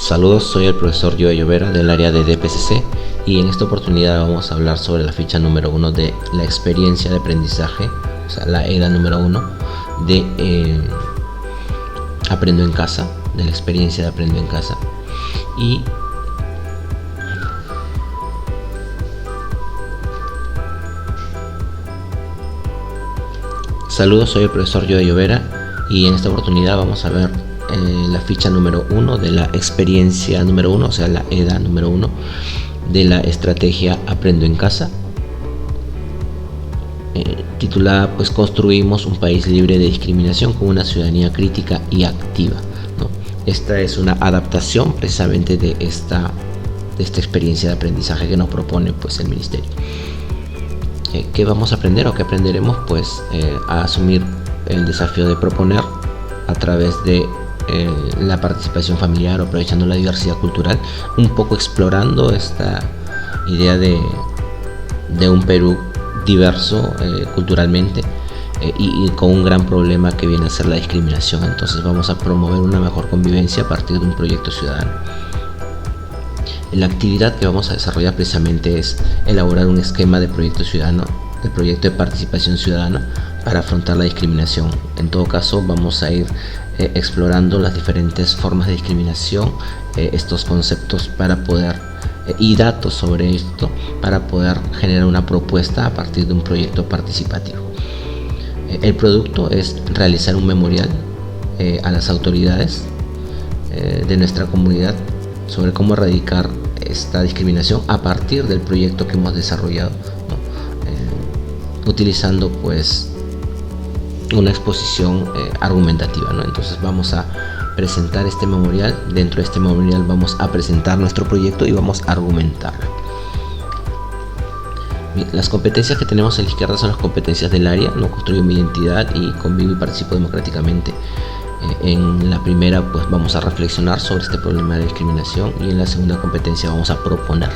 Saludos, soy el profesor Joe Llovera del área de DPCC y en esta oportunidad vamos a hablar sobre la ficha número 1 de la experiencia de aprendizaje, o sea, la EDA número 1 de Aprendo en Casa, de la experiencia de Aprendo en Casa. Y saludos, soy el profesor Joe Llovera y en esta oportunidad vamos a ver la ficha número 1 de la experiencia número 1, o sea, la EDA número 1 de la estrategia Aprendo en Casa, titulada pues Construimos un país libre de discriminación con una ciudadanía crítica y activa, ¿no? Esta es una adaptación precisamente de esta experiencia de aprendizaje que nos propone pues el ministerio. ¿Qué vamos a aprender o qué aprenderemos? Pues a asumir el desafío de proponer a través de la participación familiar o aprovechando la diversidad cultural, un poco explorando esta idea de un Perú diverso culturalmente y con un gran problema que viene a ser la discriminación. Entonces vamos a promover una mejor convivencia a partir de un proyecto ciudadano. La actividad que vamos a desarrollar precisamente es elaborar un esquema de proyecto ciudadano, de proyecto de participación ciudadana para afrontar la discriminación. En todo caso vamos a ir explorando las diferentes formas de discriminación, estos conceptos para poder y datos sobre esto para poder generar una propuesta a partir de un proyecto participativo. El producto es realizar un memorial a las autoridades de nuestra comunidad sobre cómo erradicar esta discriminación a partir del proyecto que hemos desarrollado, ¿no? Utilizando pues una exposición argumentativa, ¿no? Entonces vamos a presentar este memorial. Dentro de este memorial vamos a presentar nuestro proyecto y vamos a argumentarlo. Bien, las competencias que tenemos a la izquierda son las competencias del área, ¿no? Construyo mi identidad y convivo y participo democráticamente. En la primera pues vamos a reflexionar sobre este problema de discriminación y en la segunda competencia vamos a proponer.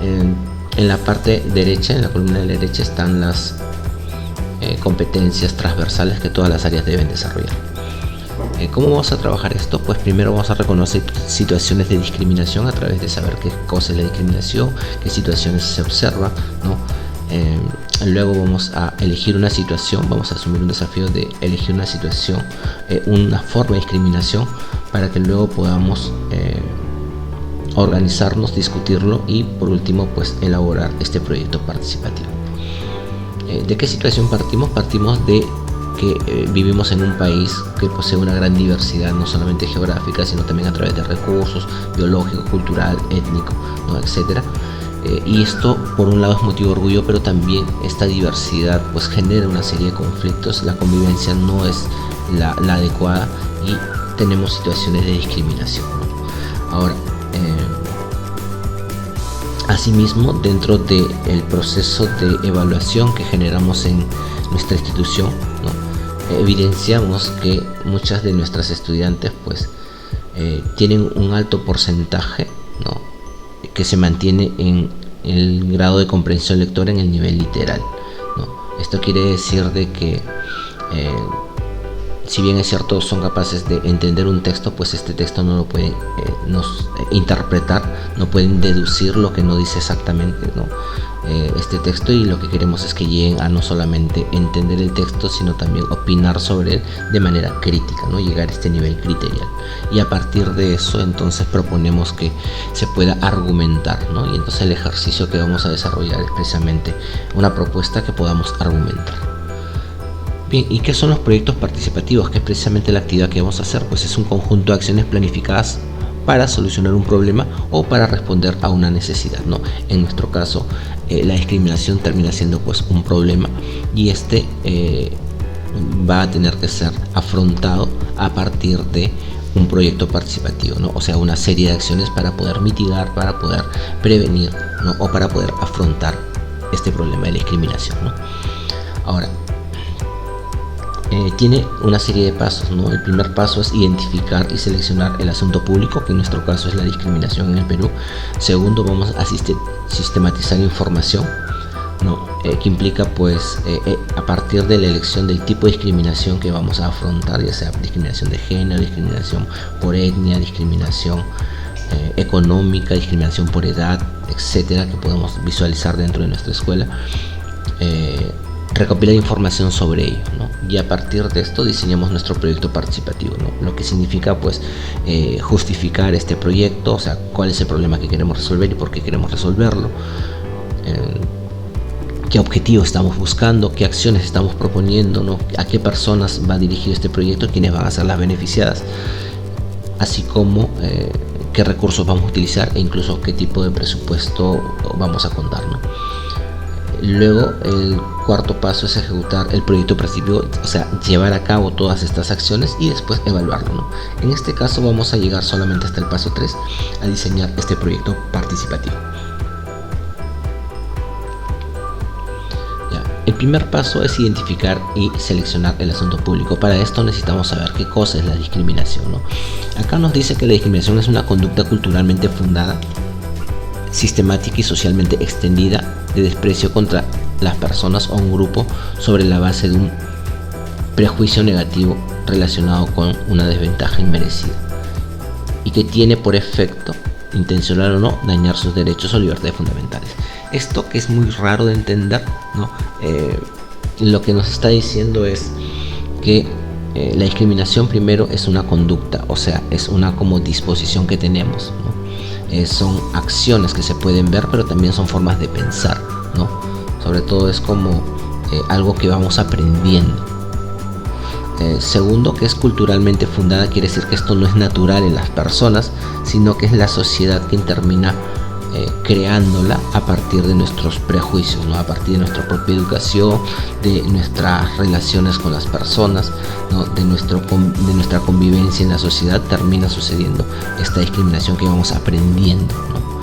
En la parte derecha, en la columna de la derecha, están las competencias transversales que todas las áreas deben desarrollar. ¿Cómo vamos a trabajar esto? Pues primero vamos a reconocer situaciones de discriminación a través de saber qué cosa es la discriminación, qué situaciones se observan, ¿no? Luego vamos a elegir una situación, vamos a asumir un desafío de elegir una situación, una forma de discriminación, para que luego podamos organizarnos, discutirlo y por último pues elaborar este proyecto participativo. ¿De qué situación partimos? Partimos de que vivimos en un país que posee una gran diversidad, no solamente geográfica, sino también a través de recursos biológico, cultural, étnico, ¿no? Etcétera. Y esto por un lado es motivo de orgullo, pero también esta diversidad pues genera una serie de conflictos. La convivencia no es la adecuada y tenemos situaciones de discriminación, ¿no? Ahora, asimismo, dentro del proceso de evaluación que generamos en nuestra institución, ¿no? Evidenciamos que muchas de nuestras estudiantes pues tienen un alto porcentaje, ¿no? Que se mantiene en el grado de comprensión lectora en el nivel literal, ¿no? Esto quiere decir de que si bien es cierto son capaces de entender un texto, pues este texto no lo pueden interpretar, no pueden deducir lo que no dice exactamente, ¿no? Este texto, y lo que queremos es que lleguen a no solamente entender el texto, sino también opinar sobre él de manera crítica, ¿no? Llegar a este nivel criterial, y a partir de eso entonces proponemos que se pueda argumentar, ¿no? Y entonces el ejercicio que vamos a desarrollar es precisamente una propuesta que podamos argumentar. Bien, ¿y qué son los proyectos participativos? Que es precisamente la actividad que vamos a hacer, pues es un conjunto de acciones planificadas para solucionar un problema o para responder a una necesidad, ¿no? En nuestro caso, la discriminación termina siendo pues un problema, y este va a tener que ser afrontado a partir de un proyecto participativo, ¿no? O sea, una serie de acciones para poder mitigar, para poder prevenir, ¿no? O para poder afrontar este problema de la discriminación, ¿no? Ahora, tiene una serie de pasos, ¿no? El primer paso es identificar y seleccionar el asunto público, que en nuestro caso es la discriminación en el Perú. Segundo, vamos a sistematizar información, ¿no? que implica pues a partir de la elección del tipo de discriminación que vamos a afrontar, ya sea discriminación de género, discriminación por etnia, discriminación económica, discriminación por edad, etcétera, que podemos visualizar dentro de nuestra escuela, recopilar información sobre ello, ¿no? Y a partir de esto diseñamos nuestro proyecto participativo, ¿no? Lo que significa pues justificar este proyecto, o sea, cuál es el problema que queremos resolver y por qué queremos resolverlo, qué objetivos estamos buscando, qué acciones estamos proponiendo, ¿no? A qué personas va dirigido este proyecto, quiénes van a ser las beneficiadas, así como qué recursos vamos a utilizar e incluso qué tipo de presupuesto vamos a contar, ¿no? Luego el cuarto paso es ejecutar el proyecto participativo, o sea, llevar a cabo todas estas acciones y después evaluarlo, ¿no? En este caso vamos a llegar solamente hasta el paso 3, a diseñar este proyecto participativo. El primer paso es identificar y seleccionar el asunto público. Para esto necesitamos saber qué cosa es la discriminación, ¿no? Acá nos dice que la discriminación es una conducta culturalmente fundada, sistemática y socialmente extendida de desprecio contra las personas o un grupo sobre la base de un prejuicio negativo relacionado con una desventaja inmerecida y que tiene por efecto, intencional o no, dañar sus derechos o libertades fundamentales. Esto, que es muy raro de entender, ¿no? Lo que nos está diciendo es que la discriminación primero es una conducta, o sea, es una como disposición que tenemos, ¿no? Son acciones que se pueden ver, pero también son formas de pensar, ¿no? Sobre todo es como algo que vamos aprendiendo. Segundo, que es culturalmente fundada, quiere decir que esto no es natural en las personas, sino que es la sociedad quien termina creándola a partir de nuestros prejuicios, ¿no? A partir de nuestra propia educación, de nuestras relaciones con las personas, ¿no? de nuestra convivencia en la sociedad, termina sucediendo esta discriminación que vamos aprendiendo, ¿no?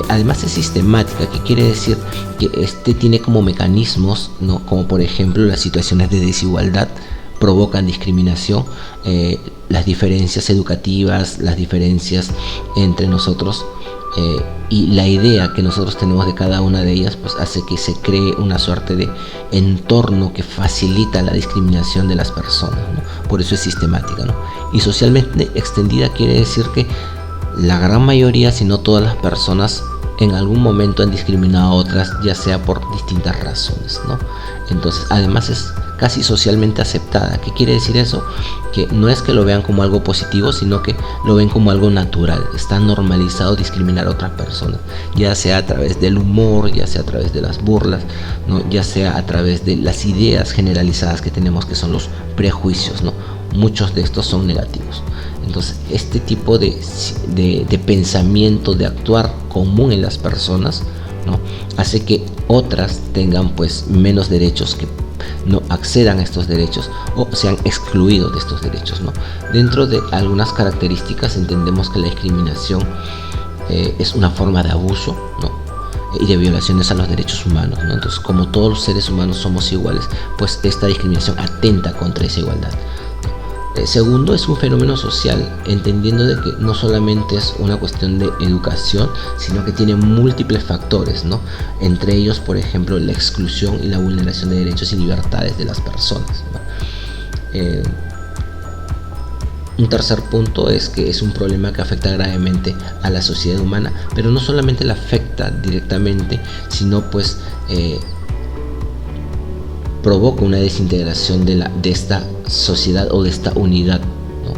Además es sistemática, que quiere decir que tiene como mecanismos, ¿no? Como por ejemplo las situaciones de desigualdad provocan discriminación, las diferencias educativas, las diferencias entre nosotros, y la idea que nosotros tenemos de cada una de ellas pues hace que se cree una suerte de entorno que facilita la discriminación de las personas, ¿no? Por eso es sistemática, ¿no? Y socialmente extendida quiere decir que la gran mayoría, si no todas las personas, en algún momento han discriminado a otras, ya sea por distintas razones, ¿no? Entonces, además es casi socialmente aceptada. ¿Qué quiere decir eso? Que no es que lo vean como algo positivo, sino que lo ven como algo natural. Está normalizado discriminar a otras personas, ya sea a través del humor, ya sea a través de las burlas, ¿no? Ya sea a través de las ideas generalizadas que tenemos, que son los prejuicios, ¿no? Muchos de estos son negativos. Entonces, este tipo de pensamiento, de actuar común en las personas, ¿no? Hace que otras tengan pues menos derechos, que no accedan a estos derechos o sean excluidos de estos derechos, ¿no? Dentro de algunas características entendemos que la discriminación es una forma de abuso, ¿no? Y de violaciones a los derechos humanos, ¿no? Entonces, como todos los seres humanos somos iguales, pues esta discriminación atenta contra esa igualdad. Segundo, es un fenómeno social, entendiendo de que no solamente es una cuestión de educación, sino que tiene múltiples factores, ¿no? Entre ellos, por ejemplo, la exclusión y la vulneración de derechos y libertades de las personas, ¿no? Un tercer punto es que es un problema que afecta gravemente a la sociedad humana, pero no solamente la afecta directamente, sino pues provoca una desintegración de esta sociedad o de esta unidad, ¿no?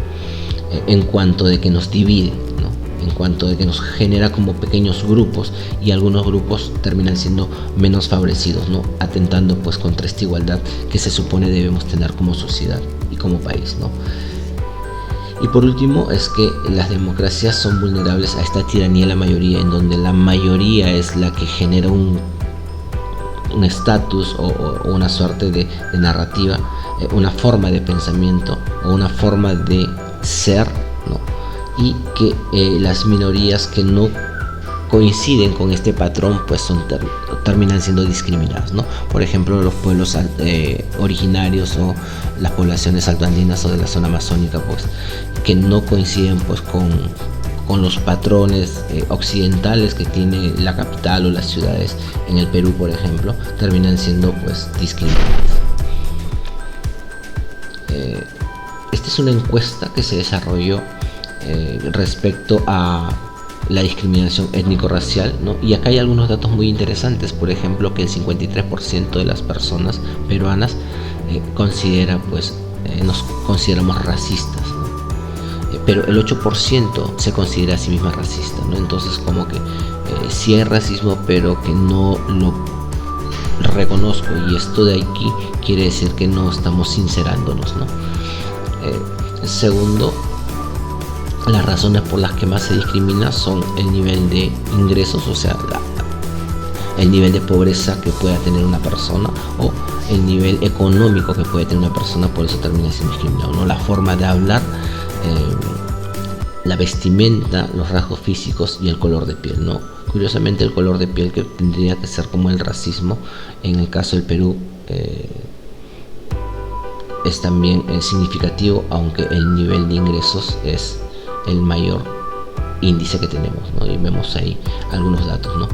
En cuanto de que nos divide, ¿no? En cuanto de que nos genera como pequeños grupos, y algunos grupos terminan siendo menos favorecidos, ¿no? Atentando pues contra esta igualdad que se supone debemos tener como sociedad y como país, ¿no? Y por último es que las democracias son vulnerables a esta tiranía de la mayoría, en donde la mayoría es la que genera un estatus o una suerte de narrativa, una forma de pensamiento o una forma de ser, ¿no? Y que las minorías que no coinciden con este patrón pues terminan siendo discriminadas, ¿no? Por ejemplo, los pueblos originarios o las poblaciones altoandinas o de la zona amazónica, pues que no coinciden pues con con los patrones occidentales que tiene la capital o las ciudades en el Perú, por ejemplo, terminan siendo pues discriminadas. Esta es una encuesta que se desarrolló respecto a la discriminación étnico-racial, ¿no? Y acá hay algunos datos muy interesantes. Por ejemplo, que el 53% de las personas peruanas considera, pues, nos consideramos racistas, ¿no? Pero el 8% se considera a sí misma racista, ¿no? Entonces, como que sí hay racismo, pero que no lo reconozco, y esto de aquí quiere decir que no estamos sincerándonos, ¿no? Segundo, las razones por las que más se discrimina son el nivel de ingresos, o sea, el nivel de pobreza que pueda tener una persona, o el nivel económico que puede tener una persona, por eso termina siendo discriminado, ¿no? La forma de hablar, la vestimenta, los rasgos físicos y el color de piel, ¿no? Curiosamente, el color de piel, que tendría que ser como el racismo, en el caso del Perú es también significativo, aunque el nivel de ingresos es el mayor índice que tenemos, ¿no? Y vemos ahí algunos datos, ¿no?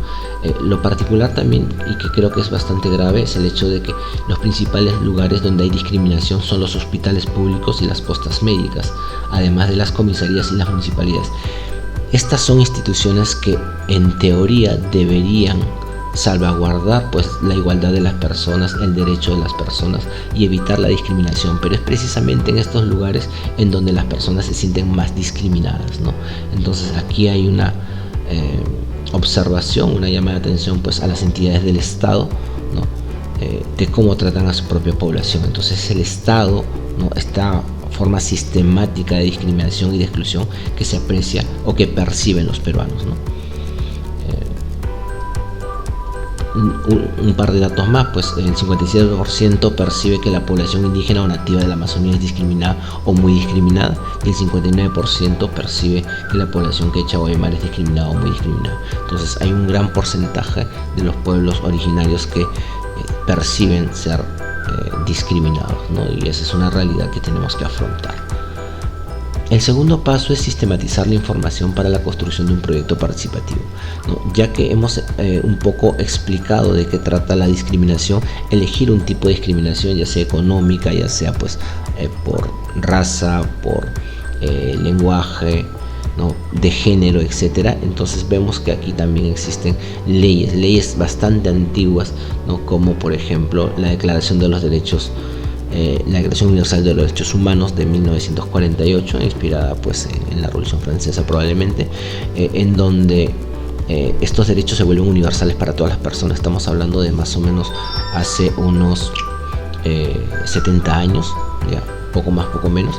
Lo particular también, y que creo que es bastante grave, es el hecho de que los principales lugares donde hay discriminación son los hospitales públicos y las postas médicas, además de las comisarías y las municipalidades. Estas son instituciones que en teoría deberían salvaguardar pues la igualdad de las personas, el derecho de las personas y evitar la discriminación, pero es precisamente en estos lugares en donde las personas se sienten más discriminadas, ¿no? Entonces aquí hay una observación, una llamada de atención pues a las entidades del Estado, ¿no? De cómo tratan a su propia población. Entonces el Estado, ¿no?, esta forma sistemática de discriminación y de exclusión que se aprecia o que perciben los peruanos, ¿no? Un par de datos más, pues el 57% percibe que la población indígena o nativa de la Amazonía es discriminada o muy discriminada, y el 59% percibe que la población quechua o aymara es discriminada o muy discriminada. Entonces hay un gran porcentaje de los pueblos originarios que perciben ser discriminados, ¿no? Y esa es una realidad que tenemos que afrontar. El segundo paso es sistematizar la información para la construcción de un proyecto participativo, ¿no? Ya que hemos un poco explicado de qué trata la discriminación, elegir un tipo de discriminación, ya sea económica, ya sea pues por raza, por lenguaje, ¿no?, de género, etcétera. Entonces vemos que aquí también existen leyes bastante antiguas, ¿no?, como por ejemplo la Declaración de los Derechos la Declaración Universal de los Derechos Humanos de 1948, inspirada pues en la Revolución Francesa probablemente, en donde estos derechos se vuelven universales para todas las personas. Estamos hablando de más o menos hace unos 70 años, ya, poco más, poco menos,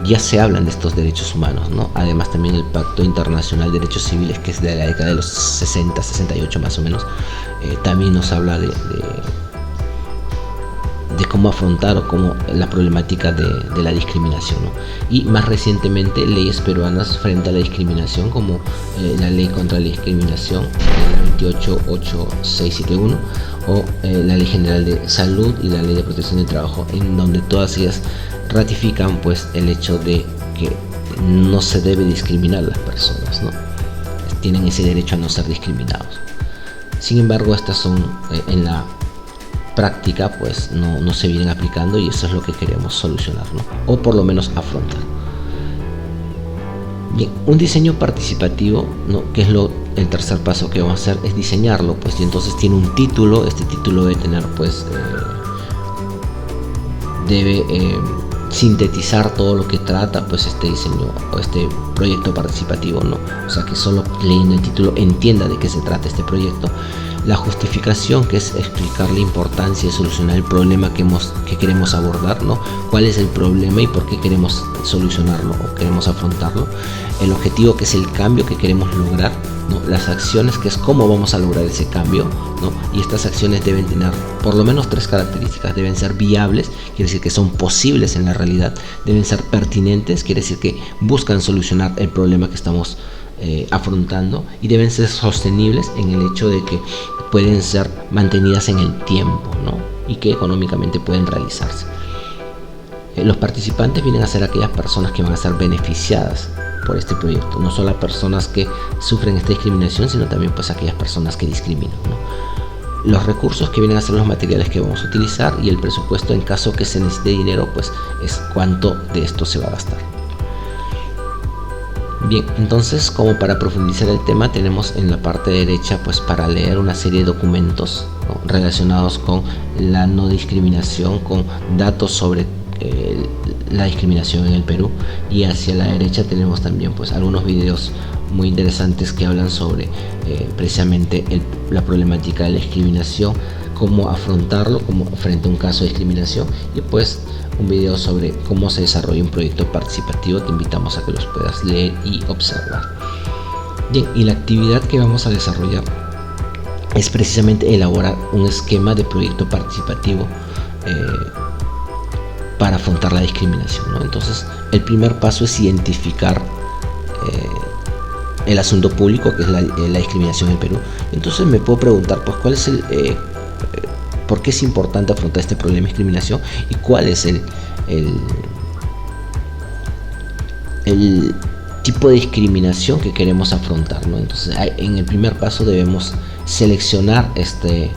ya se hablan de estos derechos humanos, ¿no? Además también el Pacto Internacional de Derechos Civiles, que es de la década de los 60, 68 más o menos, también nos habla de cómo afrontar o cómo la problemática de la discriminación, ¿no? Y más recientemente leyes peruanas frente a la discriminación, como la ley contra la discriminación, la 288-671, o la ley general de salud y la ley de protección del trabajo, en donde todas ellas ratifican pues el hecho de que no se debe discriminar a las personas, ¿no? Tienen ese derecho a no ser discriminados. Sin embargo, estas son en la práctica pues no se vienen aplicando, y eso es lo que queremos solucionar, ¿no?, o por lo menos afrontar. Bien, un diseño participativo, ¿no?, que es el tercer paso que vamos a hacer, es diseñarlo, pues, y entonces tiene un título. Este título debe tener pues debe sintetizar todo lo que trata pues este diseño o este proyecto participativo, ¿no? O sea, que solo leyendo el título entienda de qué se trata este proyecto. La justificación, que es explicar la importancia de solucionar el problema que queremos abordar, ¿no? Cuál es el problema y por qué queremos solucionarlo o queremos afrontarlo. El objetivo, que es el cambio que queremos lograr, ¿no? Las acciones, que es cómo vamos a lograr ese cambio, ¿no? Y estas acciones deben tener por lo menos 3 características. Deben ser viables, quiere decir que son posibles en la realidad. Deben ser pertinentes, quiere decir que buscan solucionar el problema que estamos afrontando, y deben ser sostenibles en el hecho de que pueden ser mantenidas en el tiempo, ¿no?, y que económicamente pueden realizarse. Los participantes vienen a ser aquellas personas que van a ser beneficiadas por este proyecto. No solo a personas que sufren esta discriminación, sino también pues a aquellas personas que discriminan, ¿no? Los recursos que vienen a ser los materiales que vamos a utilizar y el presupuesto en caso que se necesite dinero, pues es cuánto de esto se va a gastar. Bien, entonces como para profundizar el tema tenemos en la parte derecha pues para leer una serie de documentos, ¿no?, relacionados con la no discriminación, con datos sobre la discriminación en el Perú, y hacia la derecha tenemos también pues algunos videos muy interesantes que hablan sobre precisamente la problemática de la discriminación, cómo afrontarlo como frente a un caso de discriminación, y pues un video sobre cómo se desarrolla un proyecto participativo. Te invitamos a que los puedas leer y observar. Bien, y la actividad que vamos a desarrollar es precisamente elaborar un esquema de proyecto participativo para afrontar la discriminación, ¿no? Entonces el primer paso es identificar el asunto público, que es la discriminación en Perú. Entonces me puedo preguntar pues cuál es por qué es importante afrontar este problema de discriminación y cuál es el tipo de discriminación que queremos afrontar, ¿no? Entonces en el primer paso debemos seleccionar este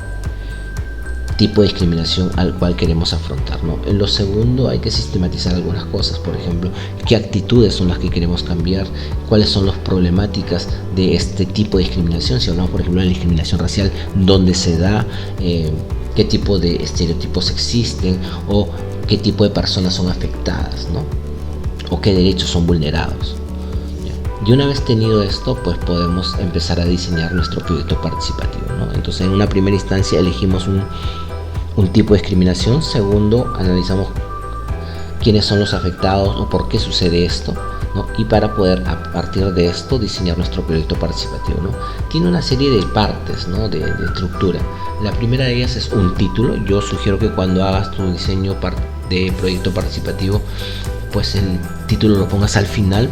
tipo de discriminación al cual queremos afrontar, ¿no? En lo segundo hay que sistematizar algunas cosas, por ejemplo, qué actitudes son las que queremos cambiar, cuáles son las problemáticas de este tipo de discriminación. Si hablamos por ejemplo de la discriminación racial, dónde se da, qué tipo de estereotipos existen o qué tipo de personas son afectadas, ¿no? O qué derechos son vulnerados. Y una vez tenido esto, pues podemos empezar a diseñar nuestro proyecto participativo, ¿no? Entonces en una primera instancia elegimos un tipo de discriminación. Segundo, analizamos quiénes son los afectados o por qué sucede esto, ¿no? Y para poder a partir de esto diseñar nuestro proyecto participativo, ¿no? Tiene una serie de partes, ¿no?, de estructura. La primera de ellas es un título. Yo sugiero que cuando hagas tu diseño de proyecto participativo, pues el título lo pongas al final,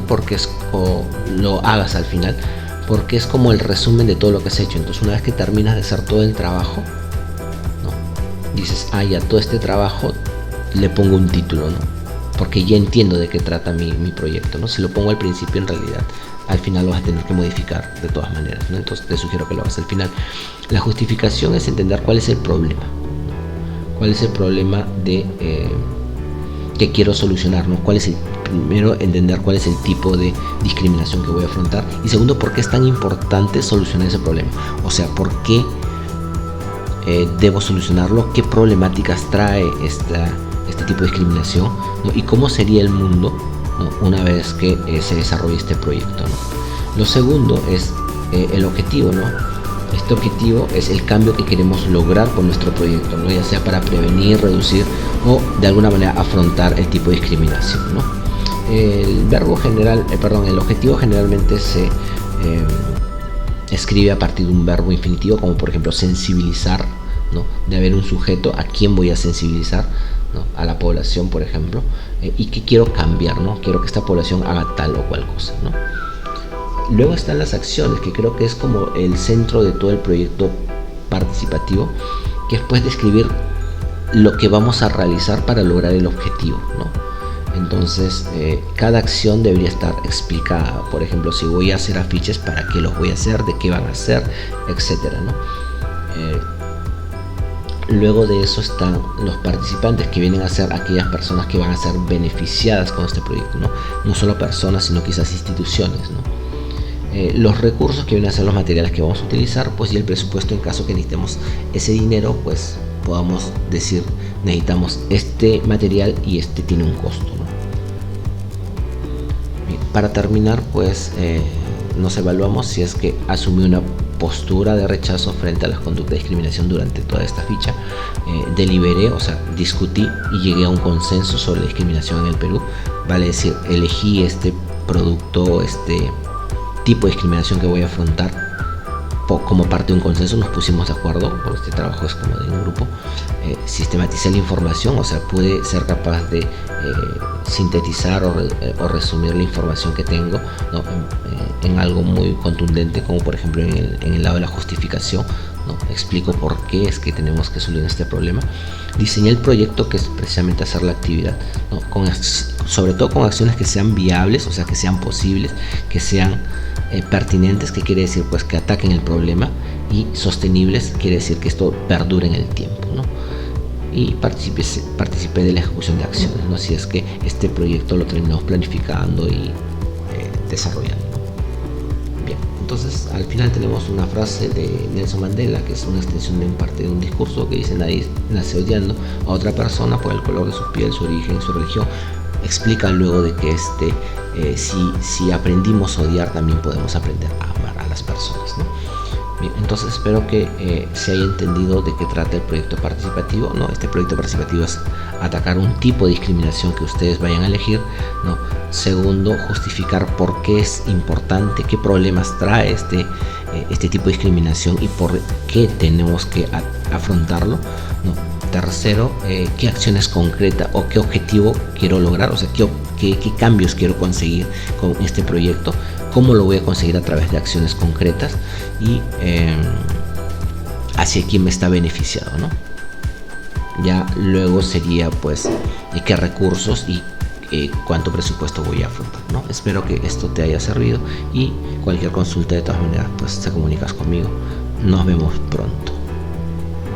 o lo hagas al final, porque es como el resumen de todo lo que has hecho. Entonces una vez que terminas de hacer todo el trabajo, ¿no?, dices, ya todo este trabajo le pongo un título, ¿no?, porque ya entiendo de qué trata mi proyecto, ¿no? Si lo pongo al principio, en realidad al final lo vas a tener que modificar de todas maneras, ¿no? Entonces te sugiero que lo hagas al final. La justificación es entender cuál es el problema, ¿no? Cuál es el problema que quiero solucionar, ¿no? Primero, entender cuál es el tipo de discriminación que voy a afrontar, y segundo, por qué es tan importante solucionar ese problema. O sea, por qué debo solucionarlo, qué problemáticas trae este tipo de discriminación, ¿no? Y cómo sería el mundo, ¿no?, una vez que se desarrolle este proyecto, ¿no? Lo segundo es el objetivo, ¿no? Este objetivo es el cambio que queremos lograr con nuestro proyecto, ¿no?, ya sea para prevenir, reducir o de alguna manera afrontar el tipo de discriminación, ¿no? El objetivo generalmente se escribe a partir de un verbo infinitivo, como por ejemplo sensibilizar, ¿no? De haber un sujeto a quien voy a sensibilizar, ¿no?, a la población, por ejemplo, y que quiero cambiar, ¿no? Quiero que esta población haga tal o cual cosa, ¿no? Luego están las acciones, que creo que es como el centro de todo el proyecto participativo, que es pues describir lo que vamos a realizar para lograr el objetivo, ¿no? Entonces cada acción debería estar explicada. Por ejemplo, si voy a hacer afiches, para qué los voy a hacer, de qué van a ser, etcétera, ¿no? Luego de eso están los participantes, que vienen a ser aquellas personas que van a ser beneficiadas con este proyecto, ¿no? No solo personas, sino quizás instituciones, ¿no? Los recursos, que vienen a ser los materiales que vamos a utilizar, pues, y el presupuesto en caso que necesitemos ese dinero, pues podamos decir, necesitamos este material y este tiene un costo, ¿no? Bien, para terminar, pues nos evaluamos si es que asumí una postura de rechazo frente a las conductas de discriminación durante toda esta ficha. Deliberé, o sea, discutí y llegué a un consenso sobre la discriminación en el Perú, vale decir, elegí este producto, este tipo de discriminación que voy a afrontar como parte de un consenso. Nos pusimos de acuerdo, porque este trabajo es como de un grupo. Sistematicé la información, o sea, pude ser capaz de sintetizar o resumir la información que tengo, ¿no?, en algo muy contundente, como por ejemplo en el lado de la justificación, ¿no? Explico por qué es que tenemos que solucionar este problema. Diseñé el proyecto, que es precisamente hacer la actividad, ¿no? Sobre todo con acciones que sean viables, o sea, que sean posibles, que sean pertinentes, que quiere decir pues que ataquen el problema, y sostenibles, quiere decir que esto perdure en el tiempo, ¿no? Y participé de la ejecución de acciones, ¿no? Si es que este proyecto lo terminamos planificando y desarrollando. Bien, entonces al final tenemos una frase de Nelson Mandela, que es una extensión en parte de un discurso que dice: nadie nace odiando a otra persona por el color de su piel, su origen, su religión. Explica luego de que si aprendimos a odiar, también podemos aprender a amar a las personas, ¿no? Bien, entonces espero que se haya entendido de qué trata el proyecto participativo, ¿no? Este proyecto participativo es atacar un tipo de discriminación que ustedes vayan a elegir, ¿no? Segundo, justificar por qué es importante, qué problemas trae este tipo de discriminación y por qué tenemos que afrontarlo, ¿no? Tercero, qué acciones concretas o qué objetivo quiero lograr, o sea, qué cambios quiero conseguir con este proyecto, cómo lo voy a conseguir a través de acciones concretas y hacia quién me está beneficiado, ¿no? Ya luego sería pues qué recursos y cuánto presupuesto voy a afrontar, ¿no? Espero que esto te haya servido, y cualquier consulta, de todas maneras, pues te comunicas conmigo. Nos vemos pronto.